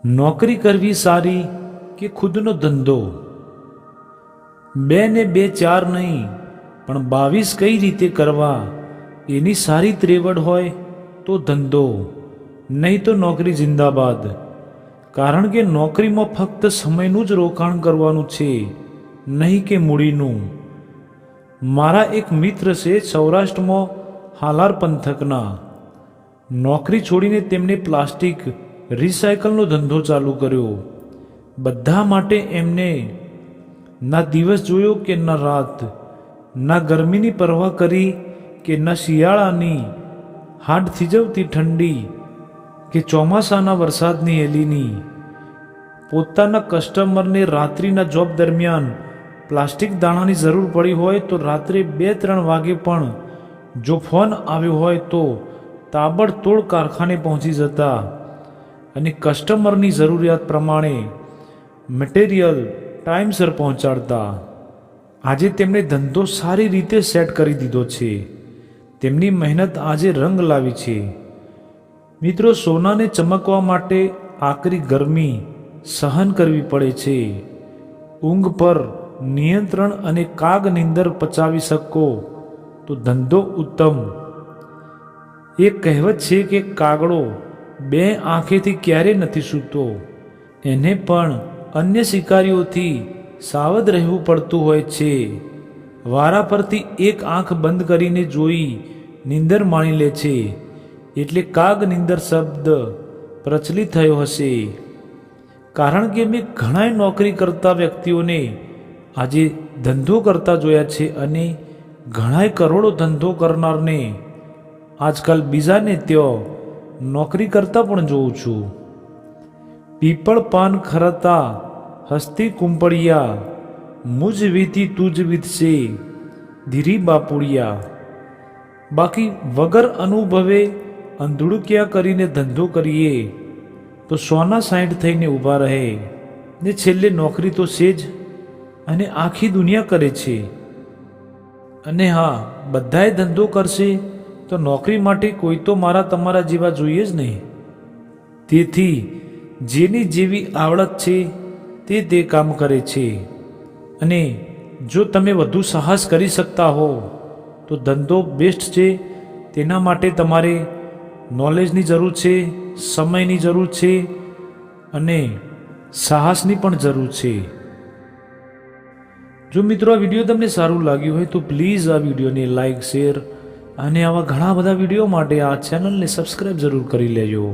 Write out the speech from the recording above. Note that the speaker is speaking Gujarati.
નોકરી કરવી સારી કે ખુદનો ધંધો? 2 ને 2 4 નહીં, પણ 22 કઈ રીતે કરવા એની સારી ત્રેવડ હોય તો ધંધો, નહીં તો નોકરી જિંદાબાદ. કારણ કે નોકરીમાં ફક્ત સમયનું જ રોકાણ કરવાનું છે, નહીં કે મૂડીનું. મારા એક મિત્ર છે સૌરાષ્ટ્રમાં હાલાર પંથકના. નોકરી છોડીને તેમણે પ્લાસ્ટિક રિસાયકલનો ધંધો ચાલુ કર્યો. બધા માટે એમને ના દિવસ જોયો કે ના રાત, ના ગરમીની પરવા કરી કે ના શિયાળાની હાડ થીજવતી ઠંડી કે ચોમાસાના વરસાદની હેલીની. પોતાના કસ્ટમરને રાત્રિના જોબ દરમિયાન પ્લાસ્ટિક દાણાની જરૂર પડી હોય તો રાત્રે 2-3 વાગે પણ જો ફોન આવ્યો હોય તો તાબડતોડ કારખાને પહોંચી જતા અને કસ્ટમરની જરૂરિયાત પ્રમાણે મટીરિયલ ટાઈમસર પહોંચાડતા. આજે તેમણે ધંધો સારી રીતે સેટ કરી દીધો છે. તેમની મહેનત આજે રંગ લાવી છે. મિત્રો, સોનાને ચમકવા માટે આકરી ગરમી સહન કરવી પડે છે. ઊંઘ પર નિયંત્રણ અને કાગ નીંદર પચાવી શકો તો ધંધો ઉત્તમ. એક કહેવત છે કે કાગડો 2 આંખેથી ક્યારે નથી સૂતો. એને પણ અન્ય શિકારીઓથી સાવધ રહેવું પડતું હોય છે. વારા પરથી એક આંખ બંધ કરીને જોઈ નીંદર માણી લે છે, એટલે કાગ નીંદર શબ્દ પ્રચલિત થયો હશે. કારણ કે મેં ઘણા નોકરી કરતા વ્યક્તિઓને આજે ધંધો કરતા જોયા છે અને ઘણાય કરોડો ધંધો કરનારને આજકાલ બીજાને ત્યાં નોકરી કરતા પણ જોઉં છું. પીપળ પાન ખરતા હસ્તી કુંપળિયા, મુજ વીતી તુજ વીતશે ધીરી બાપુડિયા. બાકી વગર અનુભવે અંધડુકિયા કરીને ધંધો કરીએ તો 100-60 થઈને ઊભા રહે ને છેલ્લે નોકરી તો છે જ, અને આખી દુનિયા કરે છે. અને હા, બધાએ ધંધો કરશે તો નોકરી માટે કોઈ તો મારા તમારા જેવા જોઈએ જ નહીં. તેથી જેની જેવી આવડત છે તે કામ કરે છે. અને જો તમે વધુ સાહસ કરી શકતા હો તો ધંધો બેસ્ટ છે. તેના માટે તમારે નોલેજની જરૂર છે, સમયની જરૂર છે અને સાહસની પણ જરૂર છે. જો મિત્રો આ વિડીયો તમને સારું લાગ્યું હોય તો પ્લીઝ આ વિડીયોને લાઈક, શેર અને આવા ઘણા બધા વિડીયો માટે આ ચેનલને સબસ્ક્રાઈબ જરૂર કરી લેજો.